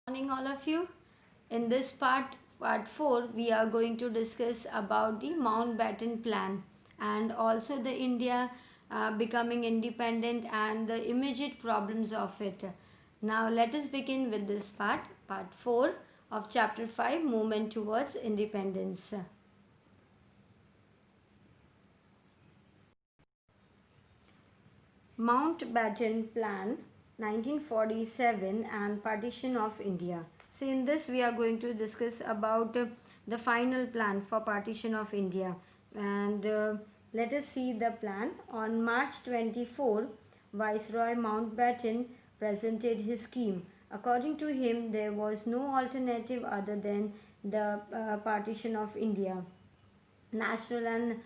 Morning, all of you. In this part 4, we are going to discuss about the Mountbatten Plan and also the India becoming independent and the immediate problems of it. Now, let us begin with this part 4 of Chapter 5 Movement Towards Independence. Mountbatten Plan 1947 and Partition of India. So in this we are going to discuss about the final plan for partition of India, and let us see the plan. On March 24, Viceroy Mountbatten presented his scheme. According to him, there was no alternative other than the partition of India. National and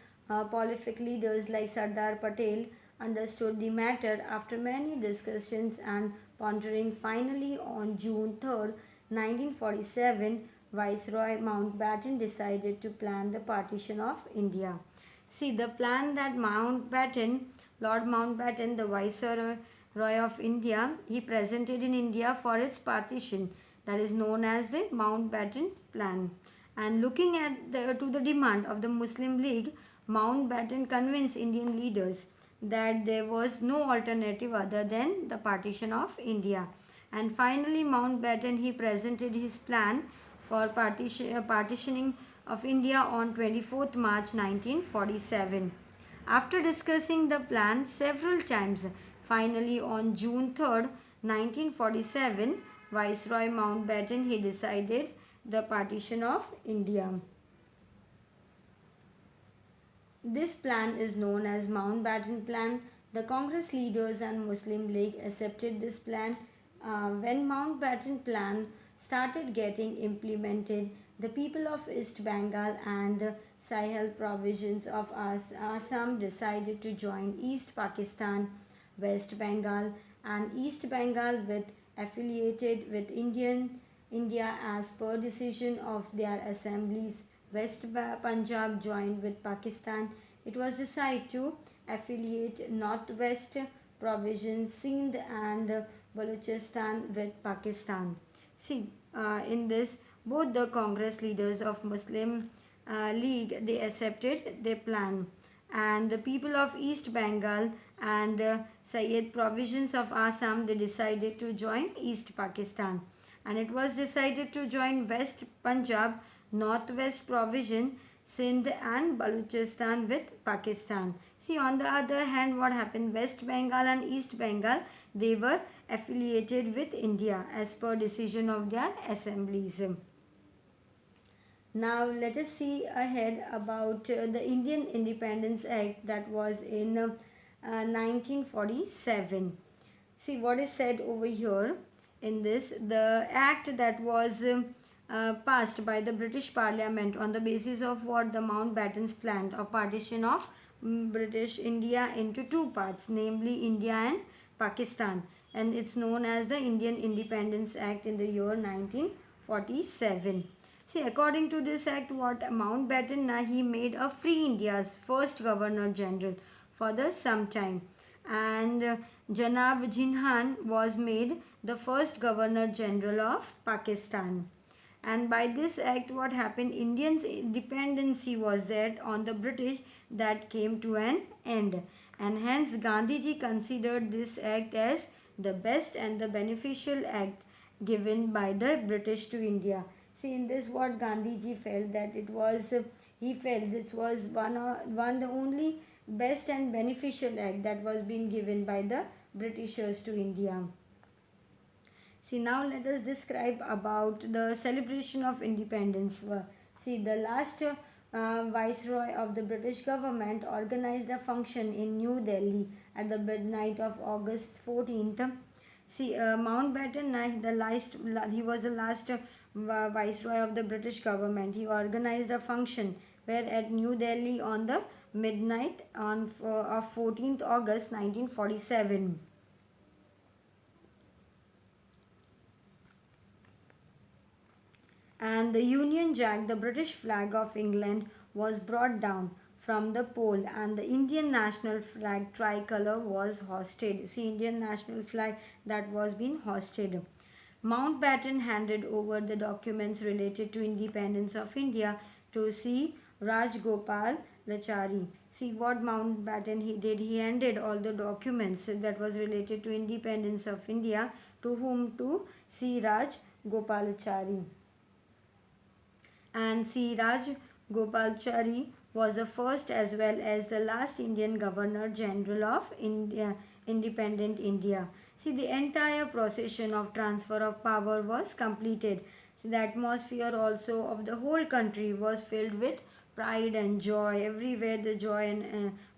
prolific leaders like Sardar Patel understood the matter after many discussions and pondering. Finally, on June 3rd, 1947, Viceroy Mountbatten decided to plan the partition of India. See, the plan that Lord Mountbatten, the Viceroy of India, he presented in India for its partition, that is known as the Mountbatten Plan. And looking at to the demand of the Muslim League, Mountbatten convinced Indian leaders that there was no alternative other than the partition of India. And finally, Mountbatten he presented his plan for partitioning of India on 24th March 1947. After discussing the plan several times, finally on June 3rd, 1947, Viceroy Mountbatten he decided the partition of India. This plan is known as Mountbatten Plan. The Congress leaders and Muslim League accepted this plan. When Mountbatten Plan started getting implemented, the people of East Bengal and the Sahel provinces of Assam decided to join East Pakistan, West Bengal, and East Bengal with affiliated with India as per decision of their assemblies. West Punjab joined with Pakistan. It was decided to affiliate Northwest province Sindh and Balochistan with Pakistan. See, in this, both the Congress leaders of Muslim League they accepted their plan, and the people of East Bengal and Syed provinces of Assam they decided to join East Pakistan, and it was decided to join West Punjab, Northwest provision, Sindh and Balochistan with Pakistan. See, on the other hand, what happened? West Bengal and East Bengal they were affiliated with India as per decision of their assemblies. Now let us see ahead about the Indian Independence Act that was in 1947. See what is said over here in this. The act that was passed by the British Parliament on the basis of what the Mountbatten's plan of partition of British India into two parts, namely India and Pakistan, and it's known as the Indian Independence Act in the year 1947. See, according to this act, what Mountbatten he made a free India's first Governor General for the some time, and Janab Jinhan was made the first Governor General of Pakistan. And by this act, what happened? Indians' dependency was that on the British that came to an end, and hence Gandhiji considered this act as the best and the beneficial act given by the British to India. See, in this, what Gandhiji felt that it was, he felt this was one the only best and beneficial act that was being given by the Britishers to India. See, now let us describe about the celebration of independence. See, the last viceroy of the British government organized a function in New Delhi at the midnight of August 14th. See, Mountbatten, he was the last viceroy of the British government. He organized a function where at New Delhi on the midnight of 14th August 1947. And the Union Jack, the British flag of England, was brought down from the pole, and the Indian national flag tricolour was hoisted. See, Indian national flag that was being hoisted. Mountbatten handed over the documents related to independence of India to C. Rajgopalachari. See what Mountbatten he did. He handed all the documents that was related to independence of India to whom? To C. Rajgopalachari. And C. Rajgopalachari was the first as well as the last Indian Governor General of India, independent India. See, the entire procession of transfer of power was completed. See, the atmosphere also of the whole country was filled with pride and joy. Everywhere the joy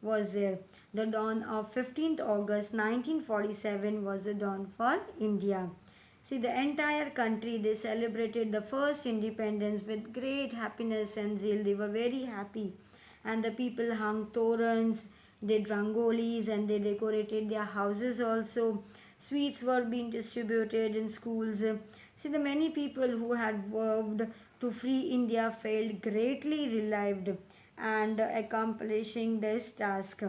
was there. The dawn of 15th August 1947 was the dawn for India. See, the entire country, they celebrated the first independence with great happiness and zeal. They were very happy. And the people hung torans, they did rangolis, and they decorated their houses also. Sweets were being distributed in schools. See, the many people who had worked to free India felt greatly relieved and accomplishing this task.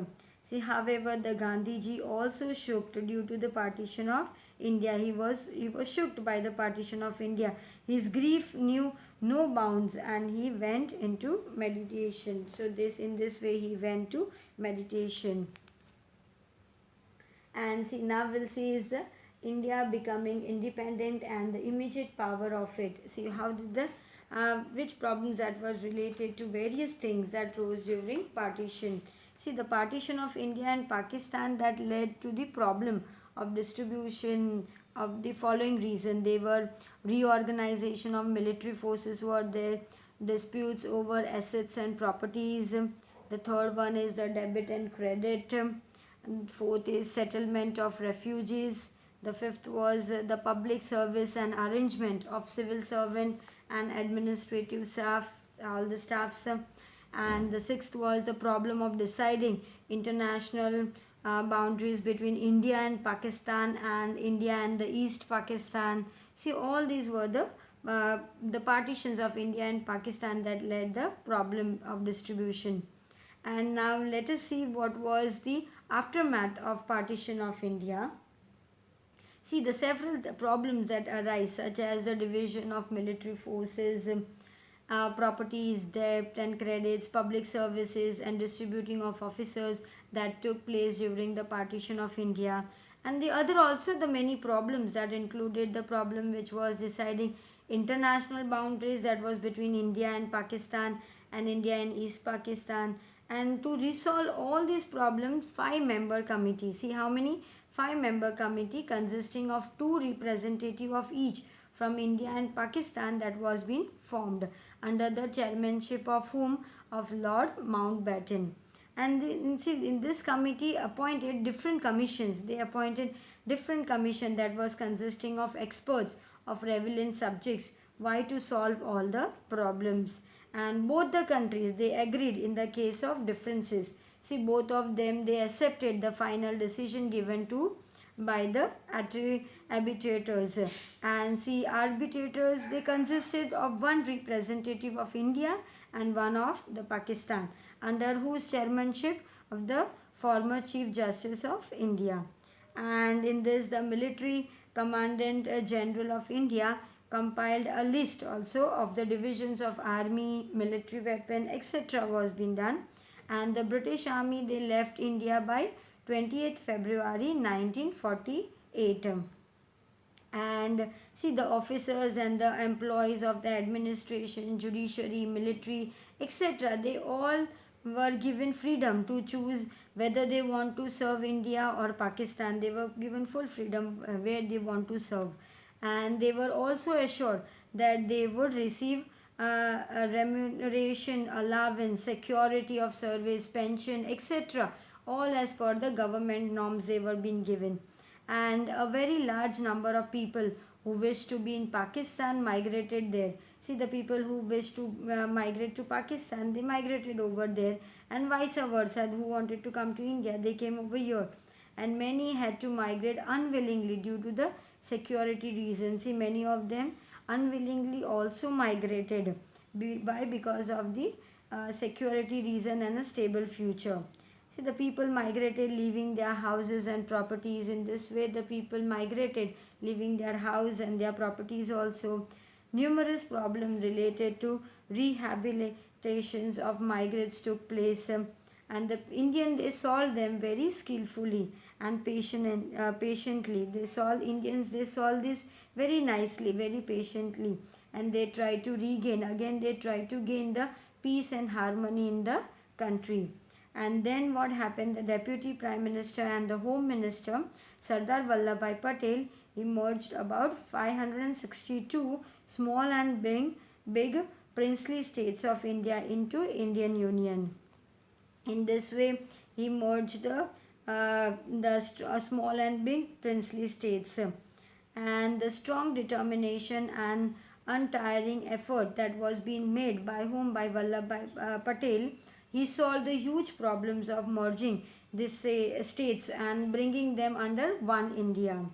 See, however, the Gandhiji also shook due to the partition of India. He was shook by the partition of India. His grief knew no bounds, and he went into meditation. So this in this way he went to meditation. And see, now we'll see is the India becoming independent and the immediate power of it. See how did the which problems that was related to various things that rose during partition. See, the partition of India and Pakistan that led to the problem of distribution of the following reason. They were reorganization of military forces were there, disputes over assets and properties. The third one is the debit and credit. And fourth is settlement of refugees. The fifth was the public service and arrangement of civil servant and administrative staff, all the staffs. And the sixth was the problem of deciding international boundaries between India and Pakistan and India and the East Pakistan. See, all these were the partitions of India and Pakistan that led the problem of distribution. And now let us see what was the aftermath of partition of India. See, the several problems that arise, such as the division of military forces, properties, debt and credits, public services, and distributing of officers that took place during the partition of India. And the other also the many problems that included the problem which was deciding international boundaries that was between India and Pakistan and India and East Pakistan. And to resolve all these problems, 5-member committee. See how many? 5-member committee consisting of 2 representative of each from India and Pakistan that was being formed under the chairmanship of whom? Of Lord Mountbatten. And in this committee appointed different commissions. They appointed different commission that was consisting of experts of relevant subjects. Why? To solve all the problems. And both the countries, they agreed in the case of differences. See, both of them, they accepted the final decision given to by the arbitrators. And see, arbitrators, they consisted of one representative of India and one of the Pakistan, under whose chairmanship of the former Chief Justice of India. And in this, the military commandant general of India compiled a list also of the divisions of army, military weapon, etc. was being done. And the British army, they left India by 28th February 1948. And see, the officers and the employees of the administration, judiciary, military, etc., they all were given freedom to choose whether they want to serve India or Pakistan. They were given full freedom where they want to serve. And they were also assured that they would receive a remuneration, allowance, security of service, pension, etc., all as per the government norms they were being given. And a very large number of people who wished to be in Pakistan migrated there. See, the people who wished to migrate to Pakistan, they migrated over there, and vice versa, who wanted to come to India, they came over here. And many had to migrate unwillingly due to the security reasons. See, many of them unwillingly also migrated because of the security reason and a stable future. See, the people migrated, leaving their houses and properties. In this way, the people migrated, leaving their house and their properties also. Numerous problems related to rehabilitations of migrants took place, and the Indian they solved them very skillfully and patiently. They solved this very nicely, very patiently, and they try to regain again. They try to gain the peace and harmony in the country. And then what happened? The Deputy Prime Minister and the Home Minister Sardar Vallabhbhai Patel emerged about 562 small and big princely states of India into Indian Union. In this way, he merged the small and big princely states, and the strong determination and untiring effort that was being made by whom? By Vallabhbhai Patel. He solved the huge problems of merging these states and bringing them under one India.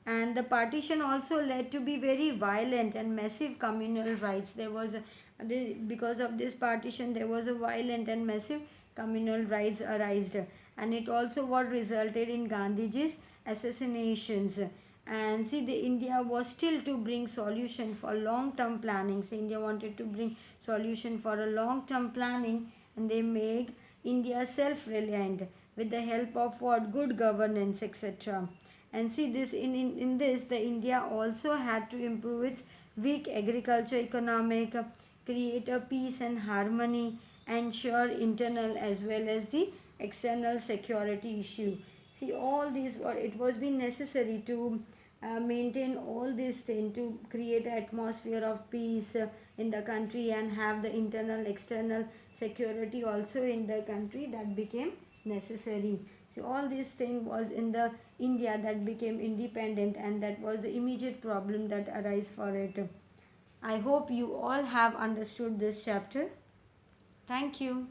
And the partition also led to be very violent and massive communal riots. Because of this partition, there was a violent and massive communal riots arised, and it also what resulted in Gandhiji's assassinations. And see, the India was still to bring solution for long term planning. So India wanted to bring solution for a long term planning, and they made India self reliant with the help of what? Good governance, etc. And see, in this, the India also had to improve its weak agriculture economic, create a peace and harmony, ensure internal as well as the external security issue. See, all these it was been necessary to maintain all these things, to create an atmosphere of peace in the country, and have the internal external security also in the country, that became necessary. So all this thing was in the India that became independent, and that was the immediate problem that arise for it. I hope you all have understood this chapter. Thank you.